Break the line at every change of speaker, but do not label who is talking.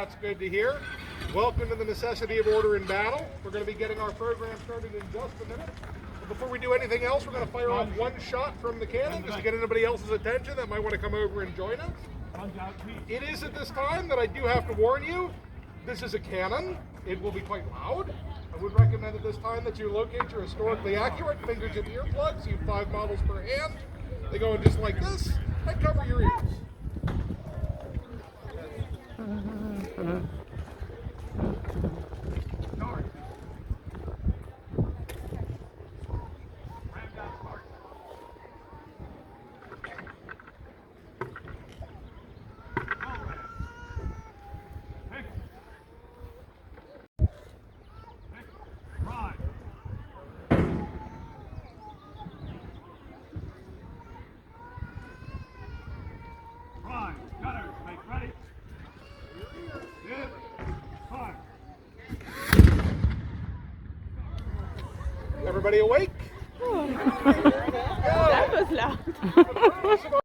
That's good to hear. Welcome to the Necessity of Order in Battle. We're going to be getting our program started in just a minute. But before we do anything else, we're going to fire off one shot from the cannon just to get anybody else's attention that might want to come over and join us. It is at this time that I do have to warn you, this is a cannon. It will be quite loud. I would recommend at this time that you locate your historically accurate fingertip earplugs. You have 5 models per hand. They go in just like this and cover your ears. Everybody awake?
Oh. That was loud.